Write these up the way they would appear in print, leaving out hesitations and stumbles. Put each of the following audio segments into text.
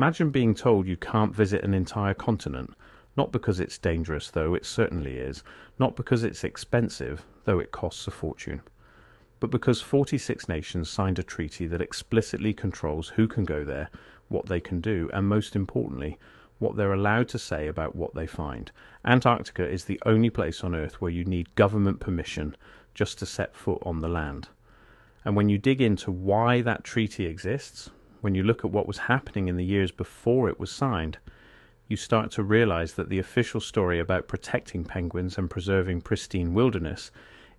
Imagine being told you can't visit an entire continent, not because it's dangerous, though it certainly is, not because it's expensive, though it costs a fortune, but because 46 nations signed a treaty that explicitly controls who can go there, what they can do, and most importantly, what they're allowed to say about what they find. Antarctica is the only place on Earth where you need government permission just to set foot on the land. And when you dig into why that treaty exists, when you look at what was happening in the years before it was signed, you start to realize that the official story about protecting penguins and preserving pristine wilderness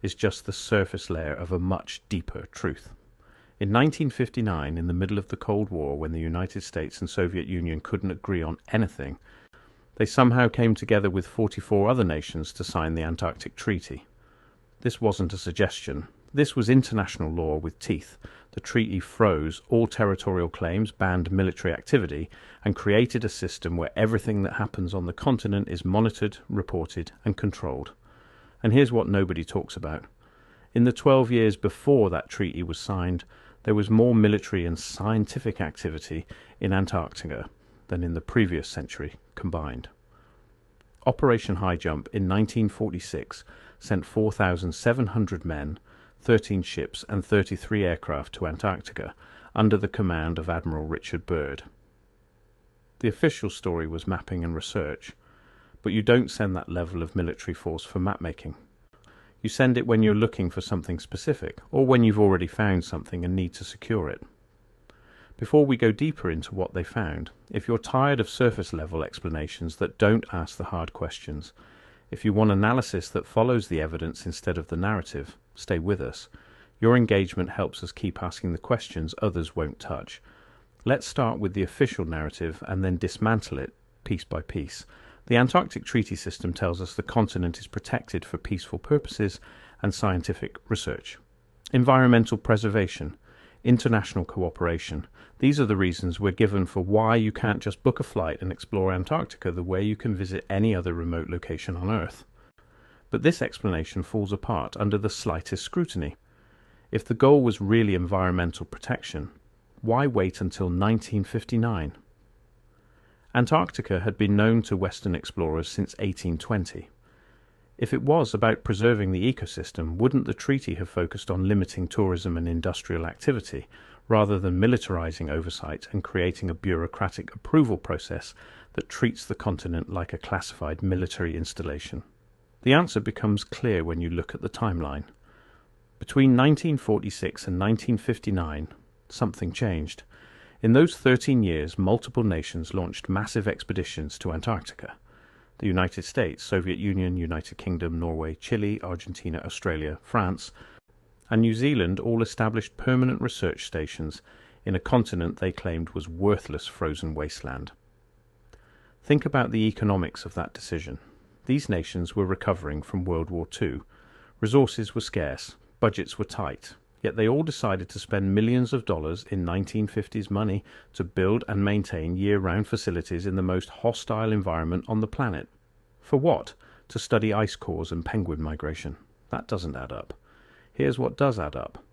is just the surface layer of a much deeper truth. In 1959, in the middle of the Cold War, when the United States and Soviet Union couldn't agree on anything, they somehow came together with 44 other nations to sign the Antarctic Treaty. This wasn't a suggestion. This was international law with teeth. The treaty froze all territorial claims, banned military activity, and created a system where everything that happens on the continent is monitored, reported, and controlled. And here's what nobody talks about. In the 12 years before that treaty was signed, there was more military and scientific activity in Antarctica than in the previous century combined. Operation High Jump in 1946 sent 4,700 men, 13 ships and 33 aircraft to Antarctica under the command of Admiral Richard Byrd. The official story was mapping and research, but you don't send that level of military force for mapmaking. You send it when you're looking for something specific, or when you've already found something and need to secure it. Before we go deeper into what they found, if you're tired of surface-level explanations that don't ask the hard questions, if you want analysis that follows the evidence instead of the narrative, stay with us. Your engagement helps us keep asking the questions others won't touch. Let's start with the official narrative and then dismantle it piece by piece. The Antarctic Treaty System tells us the continent is protected for peaceful purposes and scientific research. Environmental preservation, international cooperation. These are the reasons we're given for why you can't just book a flight and explore Antarctica the way you can visit any other remote location on Earth. But this explanation falls apart under the slightest scrutiny. If the goal was really environmental protection, why wait until 1959? Antarctica had been known to Western explorers since 1820. If it was about preserving the ecosystem, wouldn't the treaty have focused on limiting tourism and industrial activity, rather than militarizing oversight and creating a bureaucratic approval process that treats the continent like a classified military installation? The answer becomes clear when you look at the timeline. Between 1946 and 1959, something changed. In those 13 years, multiple nations launched massive expeditions to Antarctica. The United States, Soviet Union, United Kingdom, Norway, Chile, Argentina, Australia, France, and New Zealand all established permanent research stations in a continent they claimed was worthless frozen wasteland. Think about the economics of that decision. These nations were recovering from World War II. Resources were scarce, budgets were tight, yet they all decided to spend millions of dollars in 1950s money to build and maintain year-round facilities in the most hostile environment on the planet. For what? To study ice cores and penguin migration. That doesn't add up. Here's what does add up.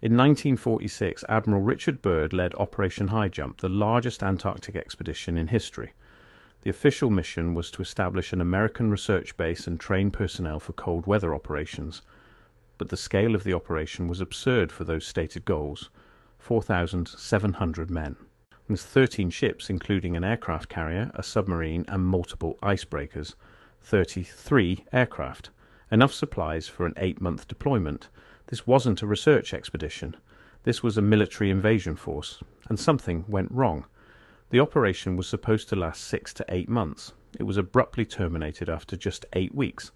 In 1946, Admiral Richard Byrd led Operation High Jump, the largest Antarctic expedition in history. The official mission was to establish an American research base and train personnel for cold weather operations. But the scale of the operation was absurd for those stated goals. 4,700 men. With 13 ships, including an aircraft carrier, a submarine, and multiple icebreakers. 33 aircraft. Enough supplies for an 8-month deployment. This wasn't a research expedition. This was a military invasion force. And something went wrong. The operation was supposed to last 6 to 8 months. It was abruptly terminated after just 8 weeks.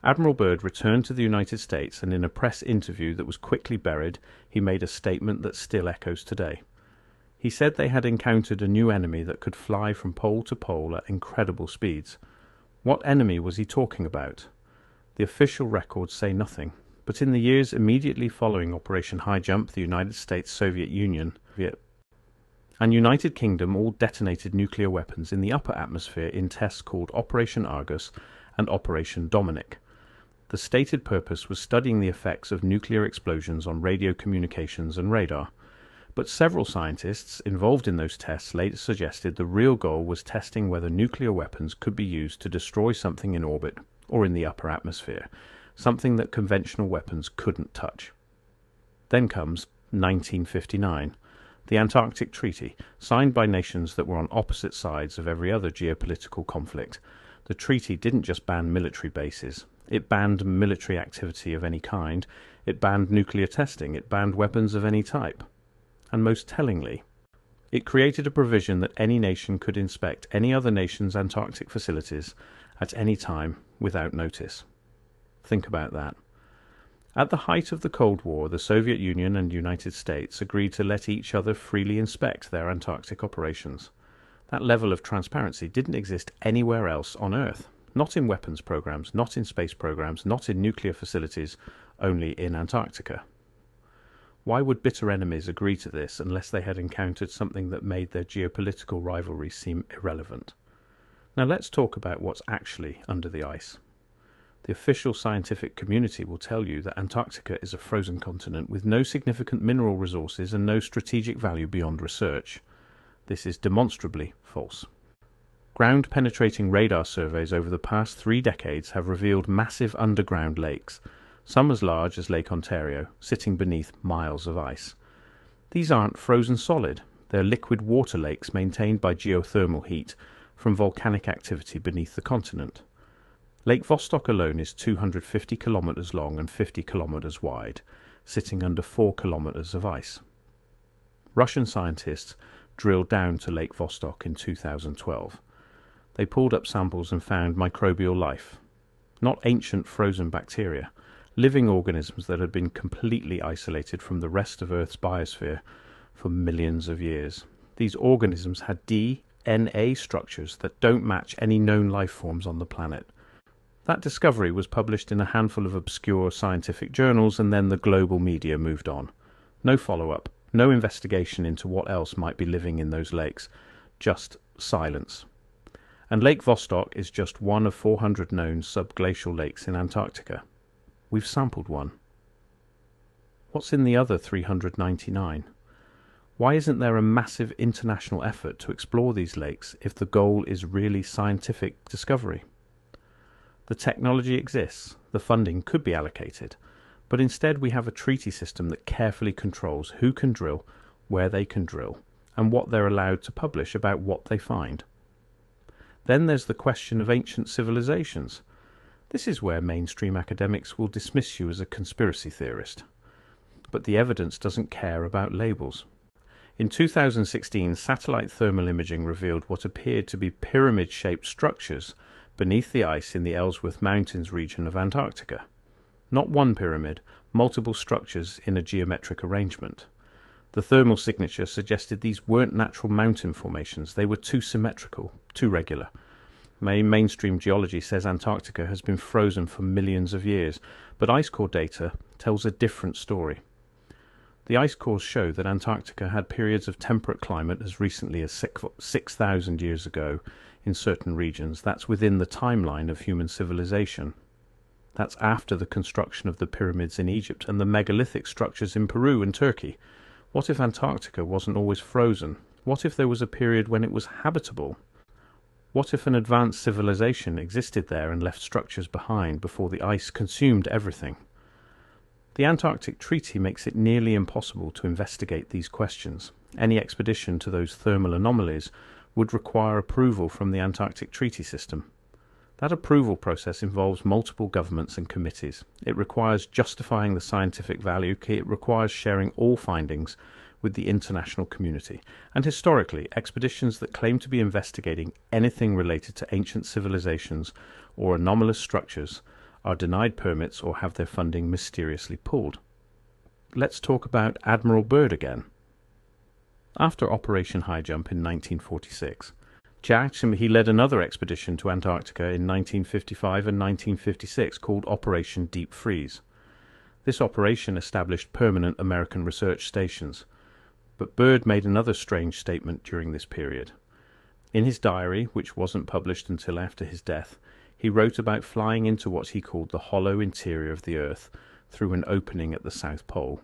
Admiral Byrd returned to the United States, and in a press interview that was quickly buried, he made a statement that still echoes today. He said they had encountered a new enemy that could fly from pole to pole at incredible speeds. What enemy was he talking about? The official records say nothing, but in the years immediately following Operation High Jump, the United States, Soviet Union, and United Kingdom all detonated nuclear weapons in the upper atmosphere in tests called Operation Argus and Operation Dominic. The stated purpose was studying the effects of nuclear explosions on radio communications and radar. But several scientists involved in those tests later suggested the real goal was testing whether nuclear weapons could be used to destroy something in orbit or in the upper atmosphere, something that conventional weapons couldn't touch. Then comes 1959, the Antarctic Treaty, signed by nations that were on opposite sides of every other geopolitical conflict. The treaty didn't just ban military bases. It banned military activity of any kind. It banned nuclear testing. It banned weapons of any type. And most tellingly, it created a provision that any nation could inspect any other nation's Antarctic facilities at any time without notice. Think about that. At the height of the Cold War, the Soviet Union and United States agreed to let each other freely inspect their Antarctic operations. That level of transparency didn't exist anywhere else on Earth. Not in weapons programs, not in space programs, not in nuclear facilities, only in Antarctica. Why would bitter enemies agree to this unless they had encountered something that made their geopolitical rivalry seem irrelevant? Now let's talk about what's actually under the ice. The official scientific community will tell you that Antarctica is a frozen continent with no significant mineral resources and no strategic value beyond research. This is demonstrably false. Ground-penetrating radar surveys over the past 3 decades have revealed massive underground lakes, some as large as Lake Ontario, sitting beneath miles of ice. These aren't frozen solid, they're liquid water lakes maintained by geothermal heat from volcanic activity beneath the continent. Lake Vostok alone is 250 kilometers long and 50 kilometers wide, sitting under 4 kilometers of ice. Russian scientists drilled down to Lake Vostok in 2012. They pulled up samples and found microbial life, not ancient frozen bacteria, living organisms that had been completely isolated from the rest of Earth's biosphere for millions of years. These organisms had DNA structures that don't match any known life forms on the planet. That discovery was published in a handful of obscure scientific journals, and then the global media moved on. No follow-up, no investigation into what else might be living in those lakes, just silence. And Lake Vostok is just one of 400 known subglacial lakes in Antarctica. We've sampled one. What's in the other 399? Why isn't there a massive international effort to explore these lakes if the goal is really scientific discovery? The technology exists, the funding could be allocated, but instead we have a treaty system that carefully controls who can drill, where they can drill, and what they're allowed to publish about what they find. Then there's the question of ancient civilizations. This is where mainstream academics will dismiss you as a conspiracy theorist. But the evidence doesn't care about labels. In 2016, satellite thermal imaging revealed what appeared to be pyramid-shaped structures beneath the ice in the Ellsworth Mountains region of Antarctica. Not one pyramid, multiple structures in a geometric arrangement. The thermal signature suggested these weren't natural mountain formations, they were too symmetrical, too regular. Mainstream geology says Antarctica has been frozen for millions of years, but ice core data tells a different story. The ice cores show that Antarctica had periods of temperate climate as recently as 6,000 years ago in certain regions. That's within the timeline of human civilization. That's after the construction of the pyramids in Egypt and the megalithic structures in Peru and Turkey. What if Antarctica wasn't always frozen? What if there was a period when it was habitable? What if an advanced civilization existed there and left structures behind before the ice consumed everything? The Antarctic Treaty makes it nearly impossible to investigate these questions. Any expedition to those thermal anomalies would require approval from the Antarctic Treaty System. That approval process involves multiple governments and committees. It requires justifying the scientific value. It requires sharing all findings with the international community. And historically, expeditions that claim to be investigating anything related to ancient civilizations or anomalous structures are denied permits or have their funding mysteriously pulled. Let's talk about Admiral Byrd again. After Operation High Jump in 1946, he led another expedition to Antarctica in 1955 and 1956 called Operation Deep Freeze. This operation established permanent American research stations. But Byrd made another strange statement during this period. In his diary, which wasn't published until after his death, he wrote about flying into what he called the hollow interior of the Earth through an opening at the South Pole.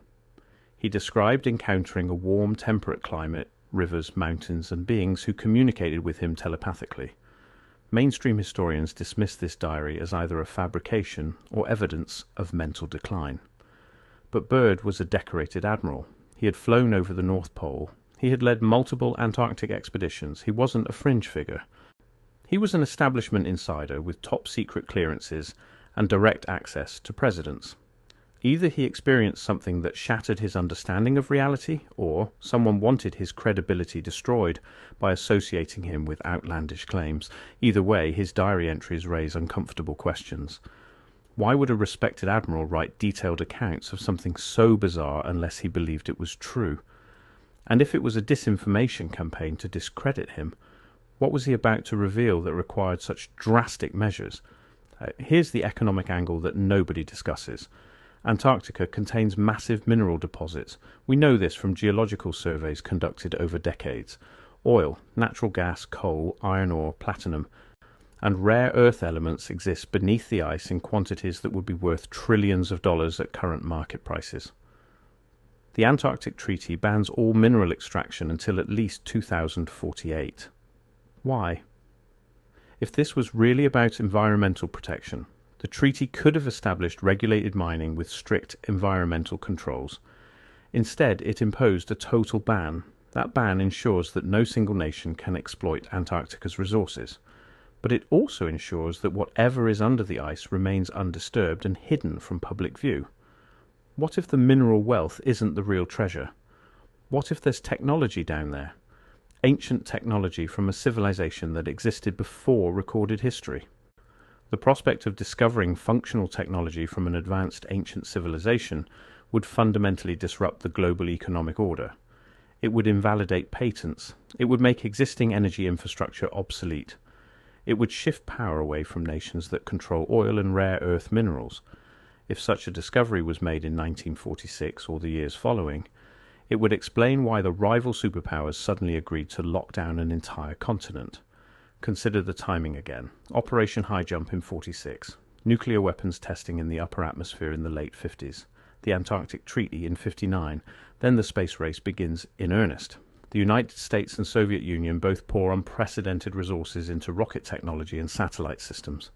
He described encountering a warm, temperate climate, rivers, mountains, and beings who communicated with him telepathically. Mainstream historians dismiss this diary as either a fabrication or evidence of mental decline. But Byrd was a decorated admiral. He had flown over the North Pole. He had led multiple Antarctic expeditions. He wasn't a fringe figure. He was an establishment insider with top-secret clearances and direct access to presidents. Either he experienced something that shattered his understanding of reality, or someone wanted his credibility destroyed by associating him with outlandish claims. Either way, his diary entries raise uncomfortable questions. Why would a respected admiral write detailed accounts of something so bizarre unless he believed it was true? And if it was a disinformation campaign to discredit him, what was he about to reveal that required such drastic measures? Here's the economic angle that nobody discusses. Antarctica contains massive mineral deposits. We know this from geological surveys conducted over decades. Oil, natural gas, coal, iron ore, platinum, and rare earth elements exist beneath the ice in quantities that would be worth trillions of dollars at current market prices. The Antarctic Treaty bans all mineral extraction until at least 2048. Why? If this was really about environmental protection, the treaty could have established regulated mining with strict environmental controls. Instead, it imposed a total ban. That ban ensures that no single nation can exploit Antarctica's resources. But it also ensures that whatever is under the ice remains undisturbed and hidden from public view. What if the mineral wealth isn't the real treasure? What if there's technology down there? Ancient technology from a civilization that existed before recorded history. The prospect of discovering functional technology from an advanced ancient civilization would fundamentally disrupt the global economic order. It would invalidate patents. It would make existing energy infrastructure obsolete. It would shift power away from nations that control oil and rare earth minerals. If such a discovery was made in 1946 or the years following, it would explain why the rival superpowers suddenly agreed to lock down an entire continent. Consider the timing again. Operation High Jump in 46. Nuclear weapons testing in the upper atmosphere in the late 50s. The Antarctic Treaty in 59. Then the space race begins in earnest. The United States and Soviet Union both pour unprecedented resources into rocket technology and satellite systems.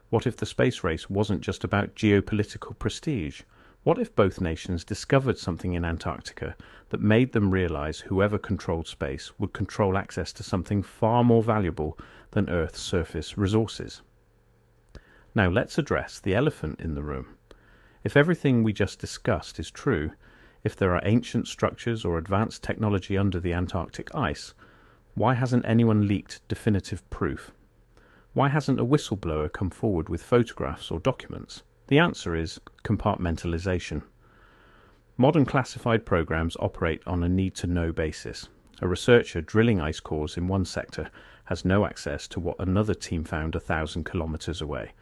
What if the space race wasn't just about geopolitical prestige? What if both nations discovered something in Antarctica that made them realize whoever controlled space would control access to something far more valuable than Earth's surface resources? Now let's address the elephant in the room. If everything we just discussed is true, if there are ancient structures or advanced technology under the Antarctic ice, why hasn't anyone leaked definitive proof? Why hasn't a whistleblower come forward with photographs or documents? The answer is compartmentalization. Modern classified programs operate on a need-to-know basis. A researcher drilling ice cores in one sector has no access to what another team found 1,000 kilometers away.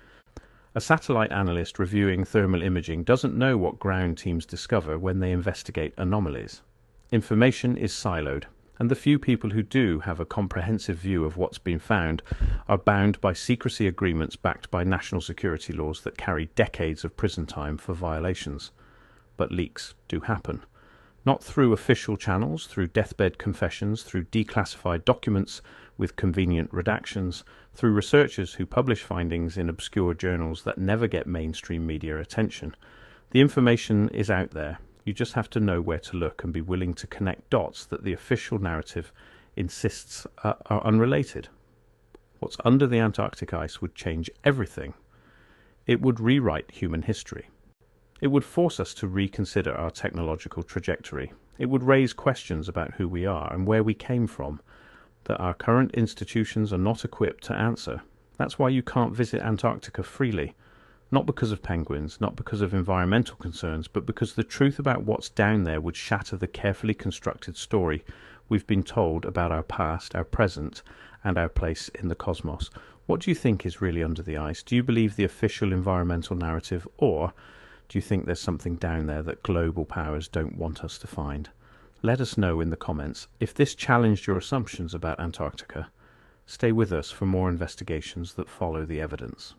A satellite analyst reviewing thermal imaging doesn't know what ground teams discover when they investigate anomalies. Information is siloed, and the few people who do have a comprehensive view of what's been found are bound by secrecy agreements backed by national security laws that carry decades of prison time for violations. But leaks do happen. Not through official channels, through deathbed confessions, through declassified documents with convenient redactions, through researchers who publish findings in obscure journals that never get mainstream media attention. The information is out there. You just have to know where to look and be willing to connect dots that the official narrative insists are unrelated. What's under the Antarctic ice would change everything. It would rewrite human history. It would force us to reconsider our technological trajectory. It would raise questions about who we are and where we came from, that our current institutions are not equipped to answer. That's why you can't visit Antarctica freely. Not because of penguins, not because of environmental concerns, but because the truth about what's down there would shatter the carefully constructed story we've been told about our past, our present, and our place in the cosmos. What do you think is really under the ice? Do you believe the official environmental narrative, or do you think there's something down there that global powers don't want us to find? Let us know in the comments. If this challenged your assumptions about Antarctica, stay with us for more investigations that follow the evidence.